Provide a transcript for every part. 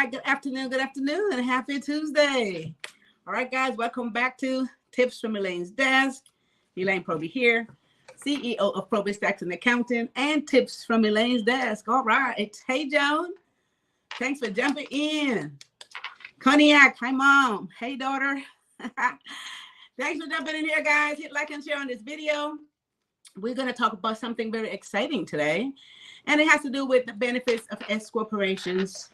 right, good afternoon, and happy Tuesday. All right, guys, welcome back to Tips from Elaine's Desk. Elaine Proby here, CEO of PROBY'S Tax and Accounting, and Tips from Elaine's Desk. All right, hey, Joan, thanks for jumping in. Cognac, hi, Mom. Hey, daughter. Thanks for jumping in here, guys. Hit like and share on this video. We're going to talk about something very exciting today, and it has to do with the benefits of S corporations.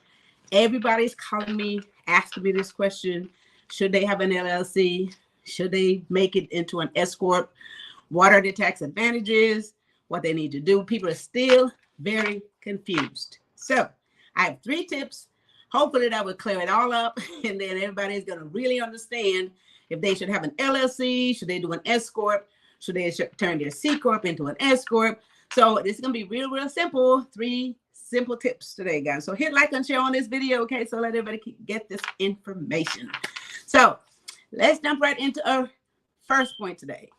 Everybody's calling me, asking me this question. Should they have an LLC? Should they make it into an S Corp? What are the tax advantages? What they need to do? People are still very confused. So I have 3 tips. Hopefully that will clear it all up, and then everybody's going to really understand if they should have an LLC, should they do an S Corp, should they turn their C Corp into an S Corp. So this is going to be real simple. 3 simple tips today, guys. So hit like and share on this video, okay? So let everybody get this information. So let's jump right into our first point today.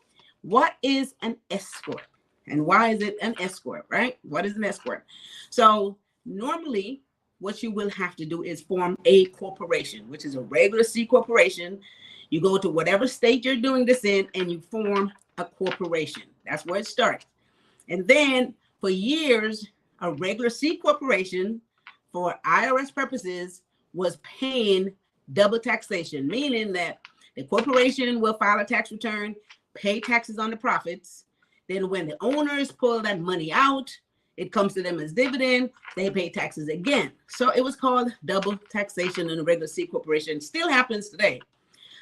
What is an S Corp? And why is it an S Corp, right? What is an S Corp? So normally what you will have to do is form a corporation, which is a regular C corporation. You go to whatever state you're doing this in and you form a corporation. That's where it starts. And then for years, a regular C corporation for IRS purposes was paying double taxation, meaning that the corporation will file a tax return, pay taxes on the profits. Then when the owners pull that money out, it comes to them as dividend, they pay taxes again. So it was called double taxation in a regular C corporation. Still happens today.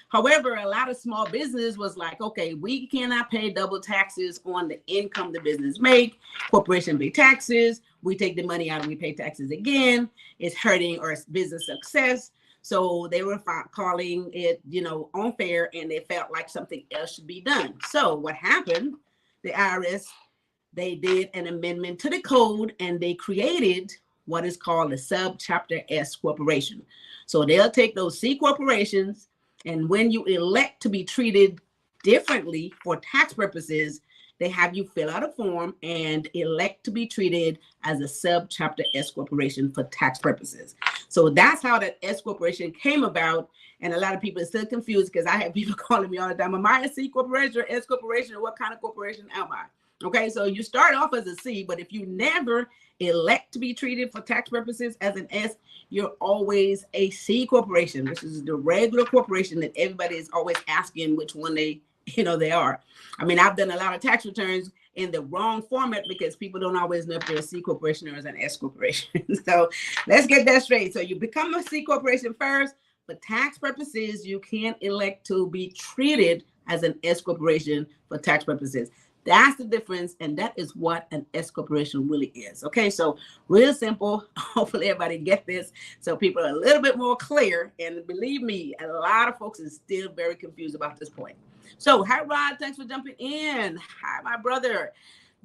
However, a lot of small business was like, okay, we cannot pay double taxes on the income the business make. Corporation pay taxes. We take the money out and we pay taxes again. It's hurting our business success. So they were calling it, unfair, and they felt like something else should be done. So what happened? The IRS, they did an amendment to the code and they created what is called a subchapter S corporation. So they'll take those C corporations, and when you elect to be treated differently for tax purposes, they have you fill out a form and elect to be treated as a subchapter S corporation for tax purposes. So that's how that S corporation came about. And a lot of people are still confused because I have people calling me all the time, am I a C corporation or S corporation, or what kind of corporation am I? Okay, so you start off as a C, but if you never elect to be treated for tax purposes as an S, you're always a C corporation, which is the regular corporation that everybody is always asking which one they are. I mean, I've done a lot of tax returns in the wrong format because people don't always know if they're a C corporation or as an S corporation. So let's get that straight. So you become a C corporation first. For tax purposes, you can elect to be treated as an S corporation for tax purposes. That's the difference, and that is what an S corporation really is. Okay, so real simple. Hopefully everybody get this so people are a little bit more clear. And believe me, a lot of folks is still very confused about this point. So hi, Rod. Thanks for jumping in. Hi, my brother.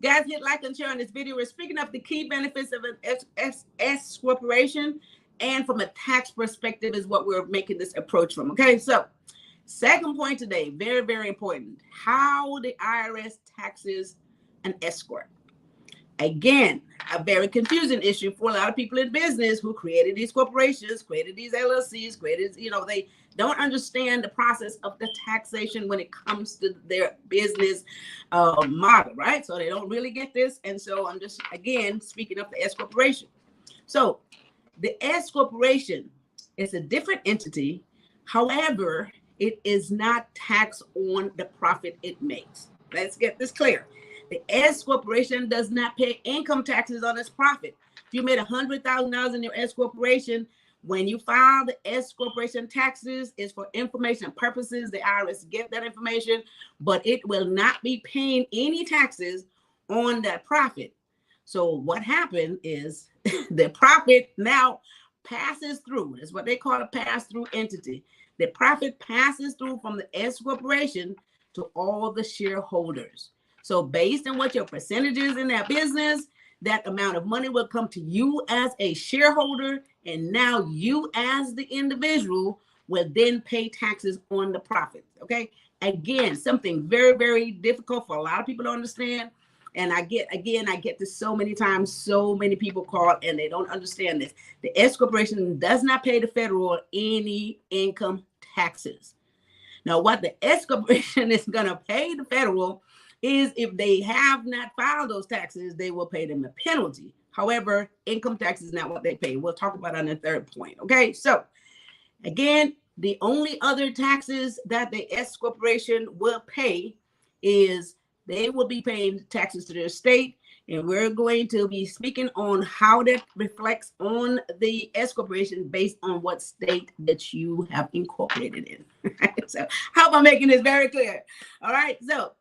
Guys, hit like and share on this video. We're speaking of the key benefits of an S corporation, and from a tax perspective is what we're making this approach from. Okay, so second point today, very important. How the IRS taxes an S Corp. Again, a very confusing issue for a lot of people in business who created these corporations, created these LLCs, they don't understand the process of the taxation when it comes to their business model, right? So they don't really get this. And so I'm just, again, speaking of the S corporation. So the S corporation is a different entity. However, it is not taxed on the profit it makes. Let's get this clear. The S corporation does not pay income taxes on its profit. If you made $100,000 in your S corporation, when you file the S corporation taxes, it's for information purposes. The IRS get that information, but it will not be paying any taxes on that profit. So what happened is the profit now passes through. That's what they call a pass-through entity. The profit passes through from the S corporation to all the shareholders. So based on what your percentage is in that business, that amount of money will come to you as a shareholder, and now you as the individual will then pay taxes on the profits. Okay, again, something very difficult for a lot of people to understand. And I get this so many times, so many people call and they don't understand this. The S corporation does not pay the federal any income taxes. Now, what the S corporation is going to pay the federal is if they have not filed those taxes, they will pay them a penalty. However, income tax is not what they pay. We'll talk about it on the third point. Okay, so again, the only other taxes that the S corporation will pay is they will be paying taxes to their state. And we're going to be speaking on how that reflects on the S corporation based on what state that you have incorporated in. So, hope I'm making this very clear. All right, so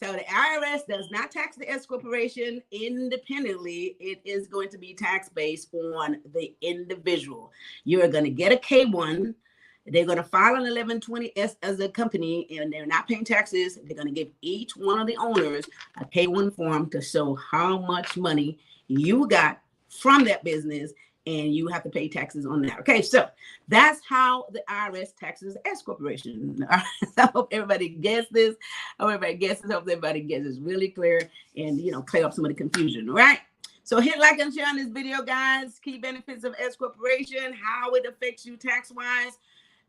the IRS does not tax the S corporation independently. It is going to be tax based on the individual. You're going to get a K-1. They're going to file an 1120S as a company, and they're not paying taxes. They're going to give each one of the owners a K-1 form to show how much money you got from that business, and you have to pay taxes on that. Okay, so that's how the IRS taxes S corporation. I hope everybody gets this. I hope everybody gets this. I hope everybody gets this really clear and, clear up some of the confusion, all right? So hit like and share on this video, guys. Key benefits of S corporation, how it affects you tax-wise.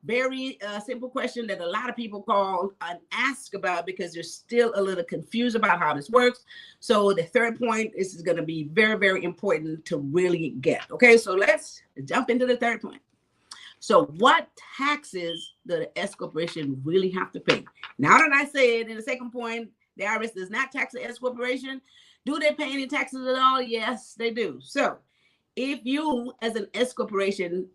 Very simple question that a lot of people call and ask about because they're still a little confused about how this works. So the third point, this is going to be very, very important to really get. Okay, so let's jump into the third point. So what taxes does the S corporation really have to pay? Now that I said in the second point, the IRS does not tax the S corporation. Do they pay any taxes at all? Yes, they do. So if you as an S corporation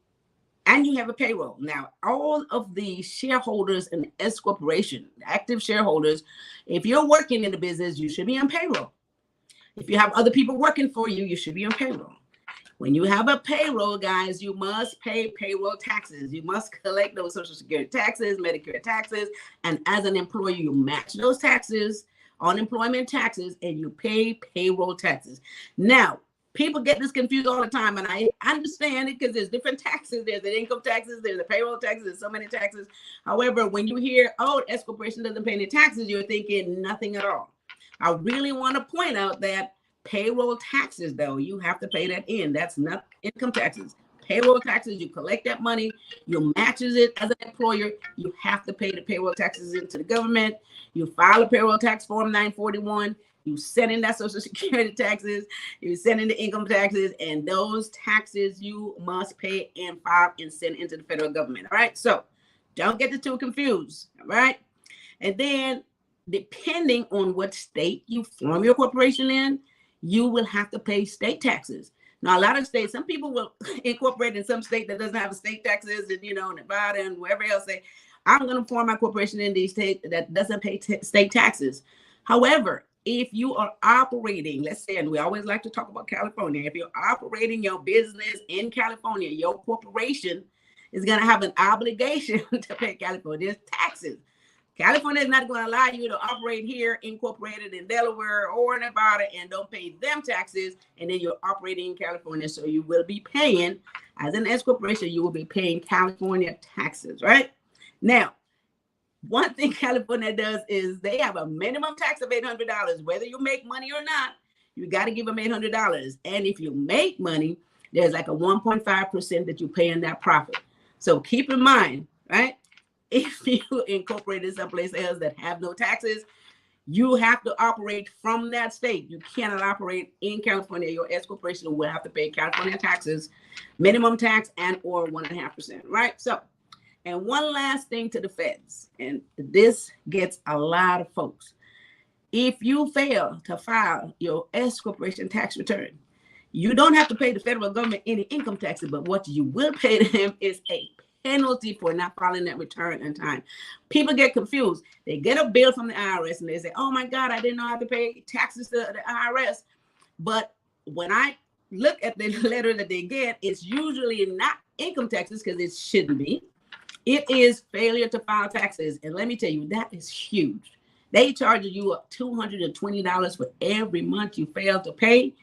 and you have a payroll. Now, all of the shareholders in the S corporation, active shareholders, if you're working in the business, you should be on payroll. If you have other people working for you, you should be on payroll. When you have a payroll, guys, you must pay payroll taxes. You must collect those Social Security taxes, Medicare taxes, and as an employer, you match those taxes, unemployment taxes, and you pay payroll taxes. Now, people get this confused all the time, and I understand it because there's different taxes. There's the income taxes, there's the payroll taxes, there's so many taxes. However, when you hear, oh, S corporation doesn't pay any taxes, you're thinking nothing at all. I really want to point out that payroll taxes, though, you have to pay that in. That's not income taxes. Payroll taxes, you collect that money, you matches it as an employer, you have to pay the payroll taxes into the government. You file a payroll tax form 941. You send in that Social Security taxes, you send in the income taxes, and those taxes you must pay and file and send into the federal government. All right, so don't get the two confused. All right, and then depending on what state you form your corporation in, you will have to pay state taxes. Now, a lot of states, some people will incorporate in some state that doesn't have a state taxes, and Nevada and wherever else say, I'm going to form my corporation in these states that doesn't pay state taxes. However, if you are operating, let's say, and we always like to talk about California, if you're operating your business in California, your corporation is going to have an obligation to pay California's taxes. California is not going to allow you to operate here, incorporated in Delaware or Nevada, and don't pay them taxes, and then you're operating in California. So you will be paying, as an S corporation, you will be paying California taxes, right? Now, one thing California does is they have a minimum tax of $800. Whether you make money or not, you got to give them $800. And if you make money, there's like a 1.5% that you pay in that profit. So keep in mind, right? If you incorporated someplace else that have no taxes, you have to operate from that state. You cannot operate in California. Your S corporation will have to pay California taxes, minimum tax, and or 1.5%, right? So, and one last thing to the feds, and this gets a lot of folks. If you fail to file your S corporation tax return, you don't have to pay the federal government any income taxes, but what you will pay them is a penalty for not filing that return in time. People get confused. They get a bill from the IRS and they say, oh my God, I didn't know I had to pay taxes to the IRS. But when I look at the letter that they get, it's usually not income taxes because it shouldn't be. It is failure to file taxes. And let me tell you, that is huge. They charge you up $220 for every month you fail to pay.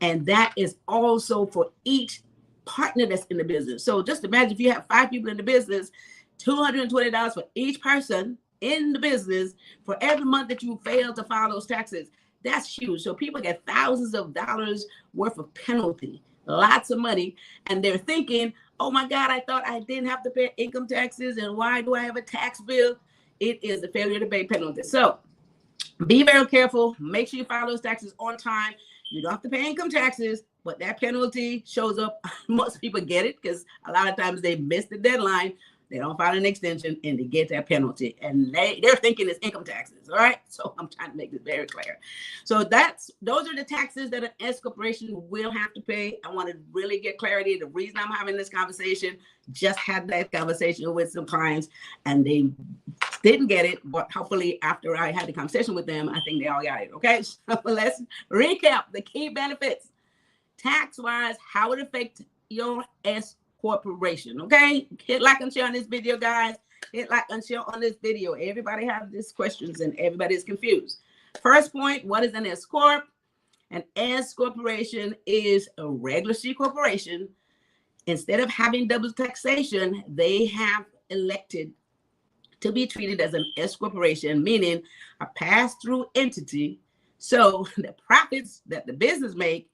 And that is also for each partner that's in the business. So just imagine if you have 5 people in the business, $220 for each person in the business for every month that you fail to file those taxes. That's huge. So people get thousands of dollars worth of penalty, lots of money, and they're thinking, oh my God, I thought I didn't have to pay income taxes, and why do I have a tax bill? It is the failure to pay penalty. So be very careful. Make sure you file those taxes on time. You don't have to pay income taxes, but that penalty shows up. Most people get it because a lot of times they miss the deadline. They don't file an extension and they get that penalty. And they're thinking it's income taxes. All right. So I'm trying to make this very clear. So those are the taxes that an S corporation will have to pay. I want to really get clarity. The reason I'm having this conversation, just had that conversation with some clients and they didn't get it, but hopefully after I had the conversation with them, I think they all got it. Okay. So let's recap the key benefits. Tax-wise, how it affects your S corporation. Okay, hit like and share on this video, guys. Hit like and share on this video. Everybody has these questions and everybody's confused. First point, what is an S Corp? An S corporation is a regular C corporation. Instead of having double taxation, they have elected to be treated as an S corporation, meaning a pass-through entity. So the profits that the business make,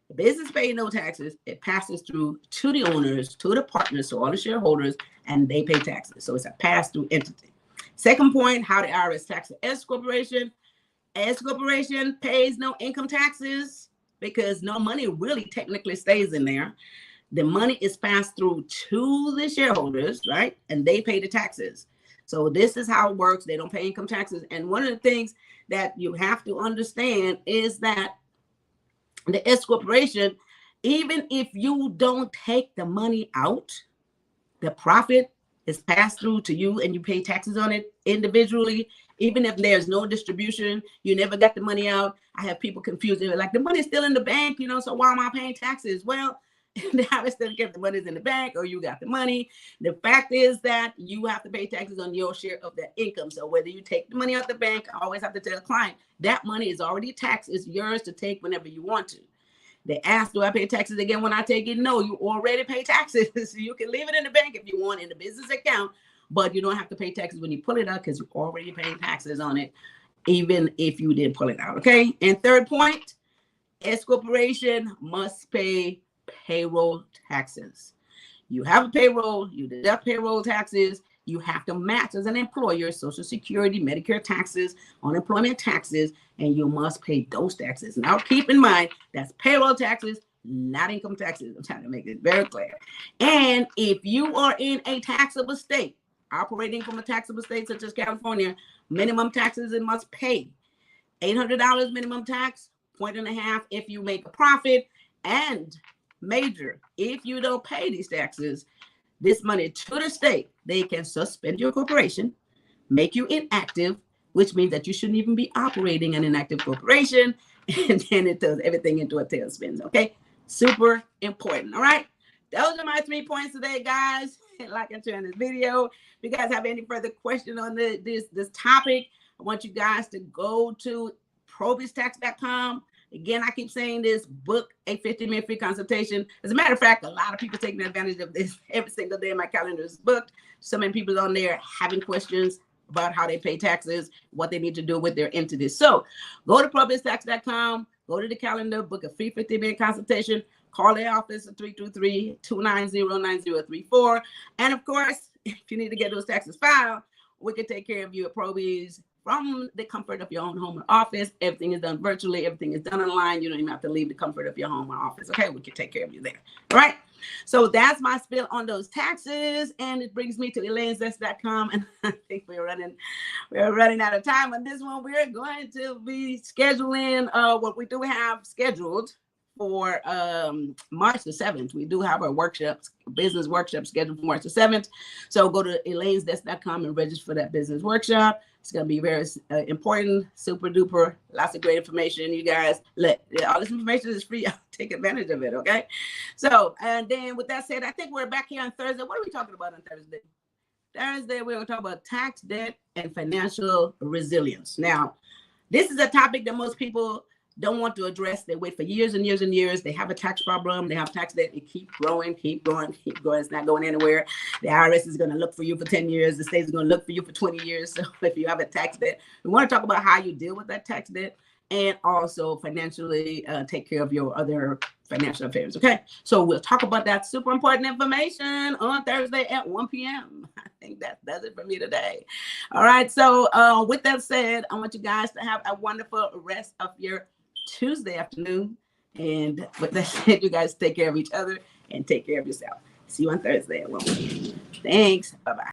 the business pays no taxes. It passes through to the owners, to the partners, so all the shareholders, and they pay taxes. So it's a pass-through entity. Second point, how the IRS taxes S corporation. S corporation pays no income taxes because no money really technically stays in there. The money is passed through to the shareholders, right? And they pay the taxes. So this is how it works. They don't pay income taxes. And one of the things that you have to understand is that the S corporation, even if you don't take the money out, the profit is passed through to you and you pay taxes on it individually. Even if there's no distribution, you never got the money out. I have people confused. They're like, the money's still in the bank, so why am I paying taxes? Well, the IRS still get the money's in the bank or you got the money. The fact is that you have to pay taxes on your share of that income. So whether you take the money out the bank, I always have to tell a client that money is already taxed. It's yours to take whenever you want to. They ask, do I pay taxes again when I take it? No, you already pay taxes. So you can leave it in the bank if you want in the business account, but you don't have to pay taxes when you pull it out because you already paying taxes on it, even if you didn't pull it out. Okay. And third point, S corporation must pay payroll taxes. You have a payroll, you deduct payroll taxes. You have to match as an employer, Social Security, Medicare taxes, unemployment taxes, and you must pay those taxes. Now, keep in mind, that's payroll taxes, not income taxes. I'm trying to make it very clear. And if you are in a taxable state, operating from a taxable state such as California, minimum taxes it must pay. $800 minimum tax, 1.5 if you make a profit, and major, if you don't pay these taxes, this money to the state, they can suspend your corporation, make you inactive, which means that you shouldn't even be operating an inactive corporation. And then it throws everything into a tailspin. Okay. Super important. All right. Those are my 3 points today, guys. Like and share this video. If you guys have any further questions on this topic, I want you guys to go to PROBY'S.com. Again, I keep saying this, book a 15-minute free consultation. As a matter of fact, a lot of people taking advantage of this. Every single day my calendar is booked. So many people on there having questions about how they pay taxes, what they need to do with their entities. So go to PROBY'S.com, go to the calendar, book a free 15-minute consultation, call the office at 323-290-9034. And of course, if you need to get those taxes filed, we can take care of you at PROBY'S from the comfort of your own home or office. Everything is done virtually. Everything is done online. You don't even have to leave the comfort of your home or office. Okay, we can take care of you there. All right. So that's my spiel on those taxes. And it brings me to Elaine'sDesk.com. And I think we're running out of time on this one. We're going to be scheduling what we do have scheduled for March the 7th. We do have our workshops, business workshop scheduled for March the 7th. So go to Elaine'sDesk.com and register for that business workshop. It's going to be very important, super duper, lots of great information. You guys, all this information is free. Take advantage of it, okay? So, and then with that said, I think we're back here on Thursday. What are we talking about on Thursday? Thursday, we're going to talk about tax debt and financial resilience. Now, this is a topic that most people don't want to address. They wait for years and years and years. They have a tax problem. They have tax debt. It keeps growing, keep growing, keep growing. It's not going anywhere. The IRS is going to look for you for 10 years. The state is going to look for you for 20 years. So if you have a tax debt, we want to talk about how you deal with that tax debt and also financially take care of your other financial affairs. Okay, so we'll talk about that super important information on Thursday at 1 p.m. I think that does it for me today. All right, so with that said, I want you guys to have a wonderful rest of your Tuesday afternoon. And with that said, you guys take care of each other and take care of yourself. See you on Thursday at 1 p.m. Thanks. Bye-bye.